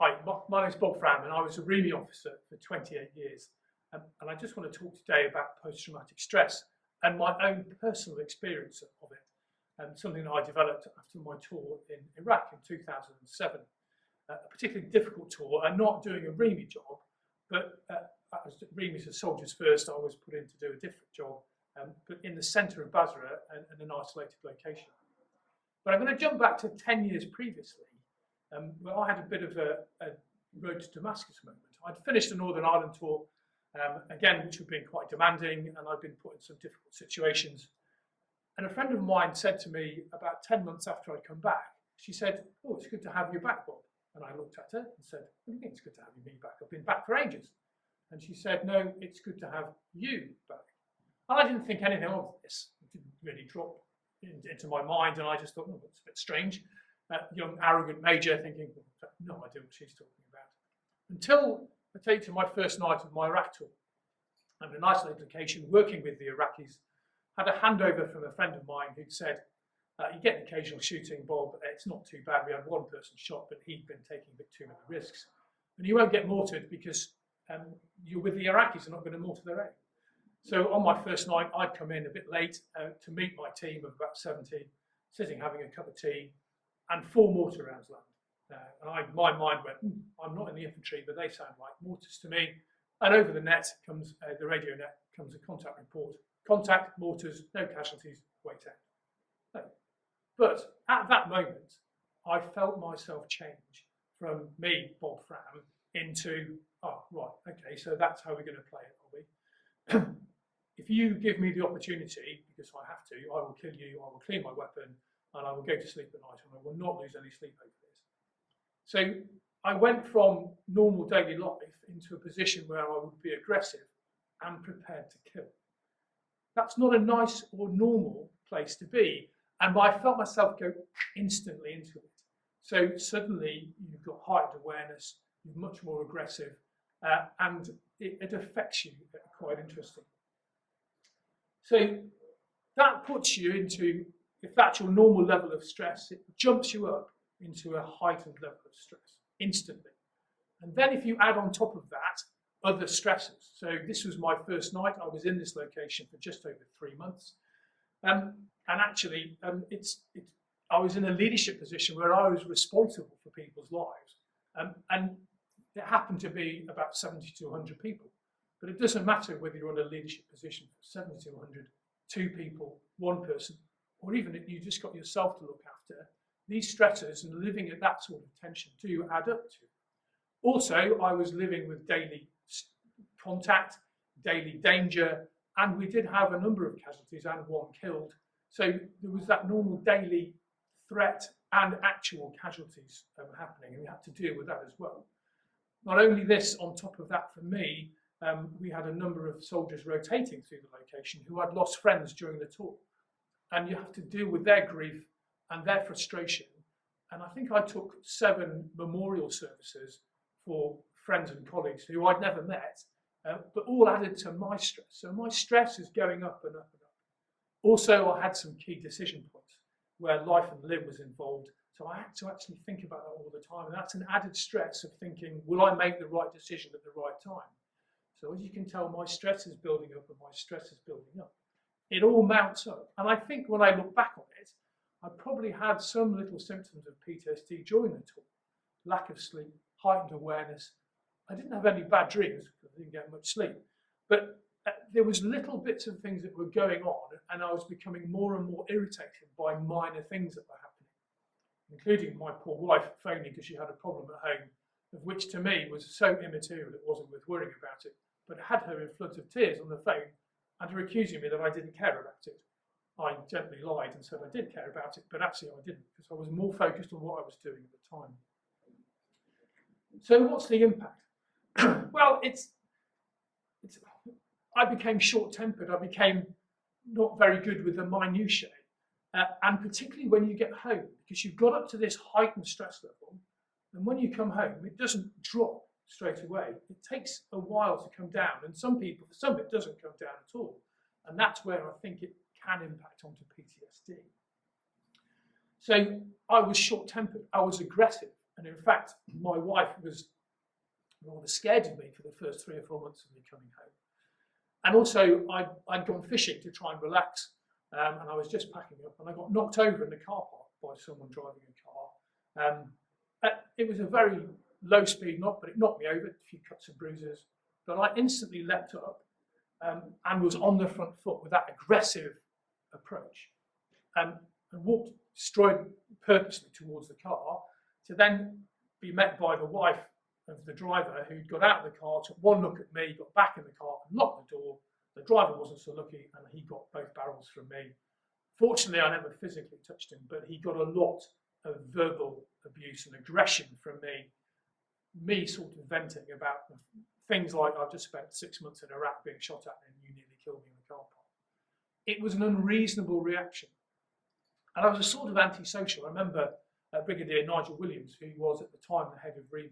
Hi, my name's Bob Fram, and I was a REME officer for 28 years. And I just want to talk today about post-traumatic stress and my own personal experience of it, and something that I developed after my tour in Iraq in 2007. A particularly difficult tour, and not doing a REME job, but as REME is a soldiers first, I was put in to do a different job, but in the centre of Basra and an isolated location. But I'm going to jump back to 10 years previously, where I had a bit of a road to Damascus moment. I'd finished the Northern Ireland tour, again, which had been quite demanding, and I'd been put in some difficult situations. And a friend of mine said to me about 10 months after I'd come back, she said, "Oh, it's good to have you back, Bob." And I looked at her and said, "What do you mean it's good to have me back? I've been back for ages." And she said, "No, it's good to have you back." And I didn't think anything of this. It didn't really drop into my mind, and I just thought, "Oh, that's a bit strange." Young, arrogant major thinking, no idea what she's talking about. Until I take to my first night of my Iraq tour. I'm in an isolated location working with the Iraqis. Had a handover from a friend of mine who'd said, "You get an occasional shooting, Bob. It's not too bad. We had one person shot, but he'd been taking a bit too many risks. And you won't get mortared because you're with the Iraqis, they're not going to mortar their own." So on my first night, I'd come in a bit late to meet my team of about 70, sitting having a cup of tea, and 4 mortar rounds land. And my mind went, I'm not in the infantry, but they sound like mortars to me. And over the net comes, the radio net, comes a contact report. Contact, mortars, no casualties, wait out. But at that moment, I felt myself change from me, Bob Fram, into, oh, right, okay, so that's how we're going to play it, are we? If you give me the opportunity, because I have to, I will kill you, I will clean my weapon, and I will go to sleep at night, and I will not lose any sleep over this. So I went from normal daily life into a position where I would be aggressive and prepared to kill. That's not a nice or normal place to be, and I felt myself go instantly into it. So suddenly you've got heightened awareness, you're much more aggressive, and it affects you quite interesting. So that puts you into, if that's your normal level of stress, it jumps you up into a heightened level of stress instantly. And then if you add on top of that other stresses, so this was my first night, I was in this location for just over 3 months, and actually I was in a leadership position where I was responsible for people's lives, and it happened to be about 70 to 100 people. But it doesn't matter whether you're in a leadership position for 70 to 100, 2 people, 1 person, or even if you just got yourself to look after. These stressors and living at that sort of tension do add up to. Also, I was living with daily contact, daily danger, and we did have a number of casualties and 1 killed. So there was that normal daily threat and actual casualties happening, and we had to deal with that as well. Not only this, on top of that for me, we had a number of soldiers rotating through the location who had lost friends during the tour. And you have to deal with their grief and their frustration. And I think I took 7 memorial services for friends and colleagues who I'd never met, but all added to my stress. So my stress is going up and up and up. Also, I had some key decision points where life and limb was involved. So I had to actually think about that all the time. And that's an added stress of thinking, will I make the right decision at the right time? So as you can tell, my stress is building up and my stress is building up. It all mounts up. And I think when I look back on it, I probably had some little symptoms of PTSD during the tour. Lack of sleep, heightened awareness. I didn't have any bad dreams because I didn't get much sleep. But there was little bits of things that were going on, and I was becoming more and more irritated by minor things that were happening, including my poor wife phoning because she had a problem at home, of which to me was so immaterial it wasn't worth worrying about it, but had her in floods of tears on the phone and her accusing me that I didn't care about it. I gently lied and said I did care about it, but actually I didn't, because I was more focused on what I was doing at the time. So what's the impact? Well, I became short-tempered. I became not very good with the minutiae, and particularly when you get home, because you've got up to this heightened stress level, and when you come home, it doesn't drop straight away. It takes a while to come down, and for some it doesn't come down at all, and that's where I think it can impact onto PTSD. So I was short-tempered, I was aggressive, And in fact, my wife was rather scared of me for the first 3 or 4 months of me coming home. And also, I'd gone fishing to try and relax, and I was just packing up, and I got knocked over in the car park by someone driving a car. It was a very low speed knock, but it knocked me over, a few cuts and bruises. But I instantly leapt up and was on the front foot with that aggressive approach, and walked straight purposely towards the car to then be met by the wife of the driver, who'd got out of the car, took one look at me, got back in the car, and locked the door. The driver wasn't so lucky, and he got both barrels from me. Fortunately, I never physically touched him, but he got a lot of verbal abuse and aggression from me sort of venting about things like, I've just spent 6 months in Iraq being shot at and you nearly killed me in the car park. It was an unreasonable reaction. And I was a sort of antisocial. I remember Brigadier Nigel Williams, who was at the time the head of REME,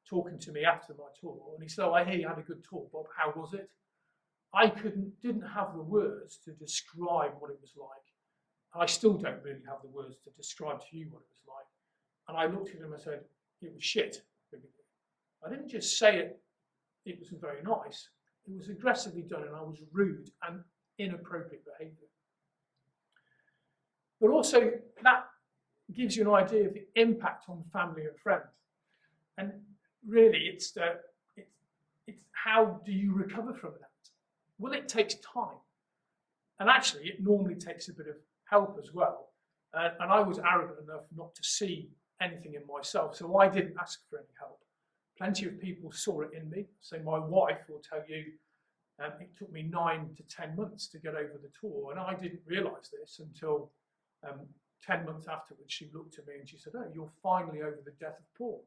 talking to me after my tour, and he said, "Oh, I hear you had a good tour, Bob. How was it?" I didn't have the words to describe what it was like. I still don't really have the words to describe to you what it was like. And I looked at him and said, "It was shit." I didn't just say it wasn't very nice. It was aggressively done, and I was rude and inappropriate behaviour. But also, that gives you an idea of the impact on family and friends. And really, it's how do you recover from that? Well, it takes time. And actually, it normally takes a bit of help as well. And I was arrogant enough not to see anything in myself, so I didn't ask for any help. Plenty of people saw it in me. So my wife will tell you it took me 9 to 10 months to get over the tour, and I didn't realise this until 10 months afterwards. She looked at me and she said, "Oh, you're finally over the death of Paul."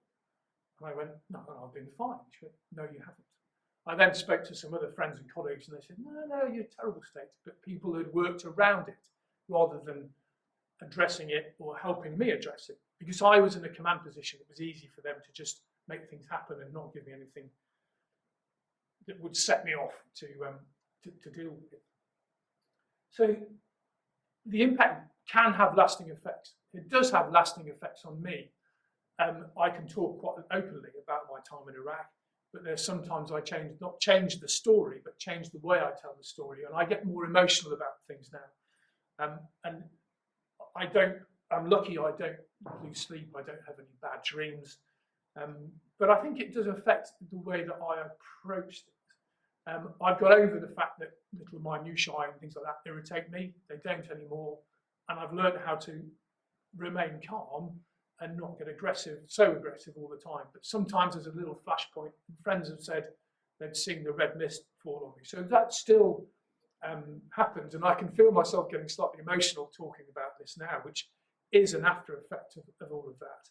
And I went, "No, I've been fine." She went, "No, you haven't." I then spoke to some other friends and colleagues, and they said, no, you're in a terrible state. But people had worked around it rather than addressing it or helping me address it. Because I was in a command position, it was easy for them to just make things happen and not give me anything that would set me off to deal with it. So the impact can have lasting effects. It does have lasting effects on me. I can talk quite openly about my time in Iraq, but there's sometimes I not change the story, but change the way I tell the story, and I get more emotional about things now. And I'm lucky I don't lose sleep, I don't have any bad dreams, but I think it does affect the way that I approach things. I've got over the fact that little minutiae and things like that irritate me. They don't anymore, and I've learned how to remain calm and not get so aggressive all the time. But sometimes there's a little flashpoint, and friends have said they'd seen the red mist fall on me. So that still happens, and I can feel myself getting slightly emotional talking about this now, which is an after effect of all of that.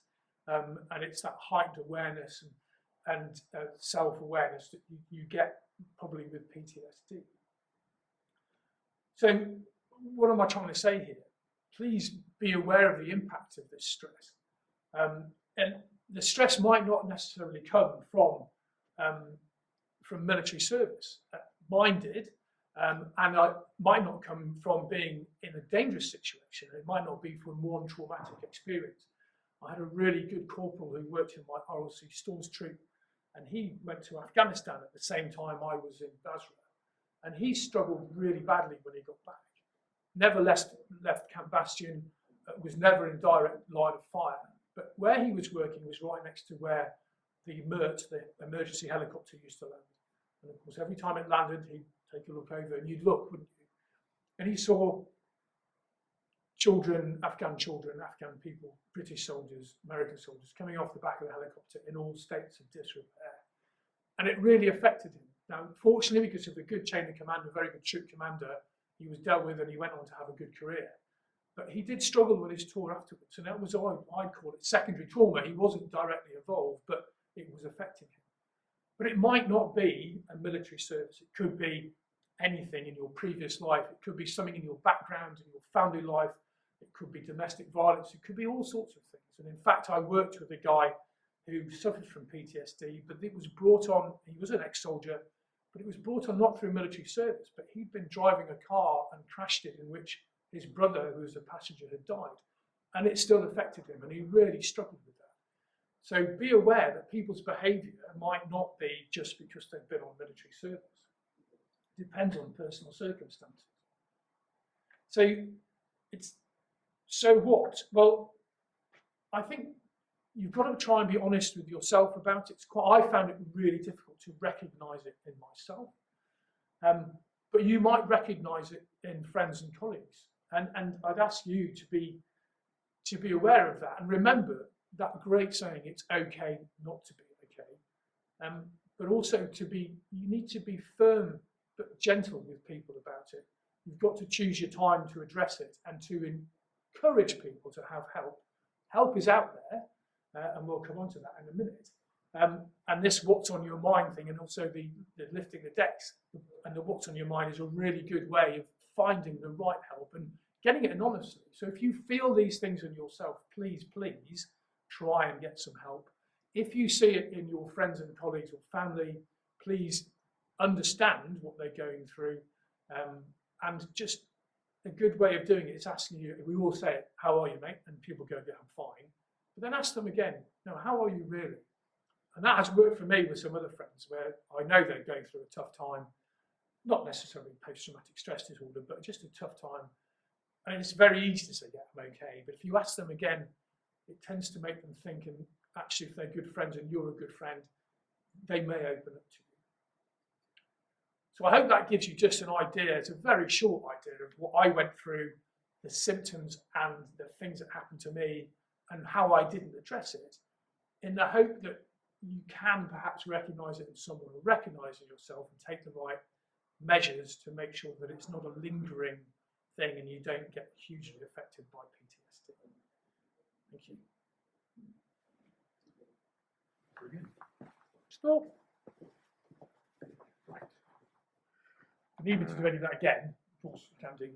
And it's that heightened awareness and self-awareness that you get probably with PTSD. So what am I trying to say here? Please be aware of the impact of this stress. And the stress might not necessarily come from military service. Mine did, and I might not come from being in a dangerous situation. It might not be from one traumatic experience. I had a really good corporal who worked in my RLC Stores troop, and he went to Afghanistan at the same time I was in Basra, and he struggled really badly when he got back. Never left Camp Bastion, was never in direct line of fire. But where he was working was right next to where the MERT, the emergency helicopter, used to land. And of course, every time it landed, he'd take a look over, and you'd look, wouldn't you? And he saw children, Afghan people, British soldiers, American soldiers, coming off the back of the helicopter in all states of disrepair. And it really affected him. Now, fortunately, because of a good chain of command, a very good troop commander, he was dealt with and he went on to have a good career. But he did struggle with his tour afterwards, and that was, I'd call it secondary trauma. He wasn't directly involved, but it was affecting him. But it might not be a military service. It could be anything in your previous life. It could be something in your background, in your family life. It could be domestic violence. It could be all sorts of things. And in fact, I worked with a guy who suffered from PTSD, but it was brought on, he was an ex-soldier, but it was brought on not through military service, but he'd been driving a car and crashed it, in which his brother, who was a passenger, had died. And it still affected him, and he really struggled with that. So be aware that people's behaviour might not be just because they've been on military service. It depends on personal circumstances. So so what? Well, I think you've got to try and be honest with yourself about it. I found it really difficult to recognise it in myself. But you might recognise it in friends and colleagues. And I'd ask you to be aware of that and remember that great saying, it's okay not to be okay. But also you need to be firm but gentle with people about it. You've got to choose your time to address it and to encourage people to have help. Help is out there, and we'll come on to that in a minute. And this what's on your mind thing, and also the lifting the decks and the what's on your mind is a really good way of finding the right help and getting it anonymously. So if you feel these things in yourself, please try and get some help. If you see it in your friends and colleagues or family, please understand what they're going through. And just a good way of doing it is asking you, we all say it, how are you, mate? And people go, yeah, I'm fine. But then ask them again, no, how are you really? And that has worked for me with some other friends where I know they're going through a tough time, not necessarily post-traumatic stress disorder, but just a tough time. And it's very easy to say, yeah, I'm okay. But if you ask them again, it tends to make them think, and actually if they're good friends and you're a good friend, they may open up to you. So I hope that gives you just an idea. It's a very short idea of what I went through, the symptoms and the things that happened to me and how I didn't address it, in the hope that you can perhaps recognise it in someone or recognise it yourself and take the right measures to make sure that it's not a lingering thing and you don't get hugely affected by PTSD. Thank you. Brilliant. Stop. Right. If you need me to do any of that again, of course you can do.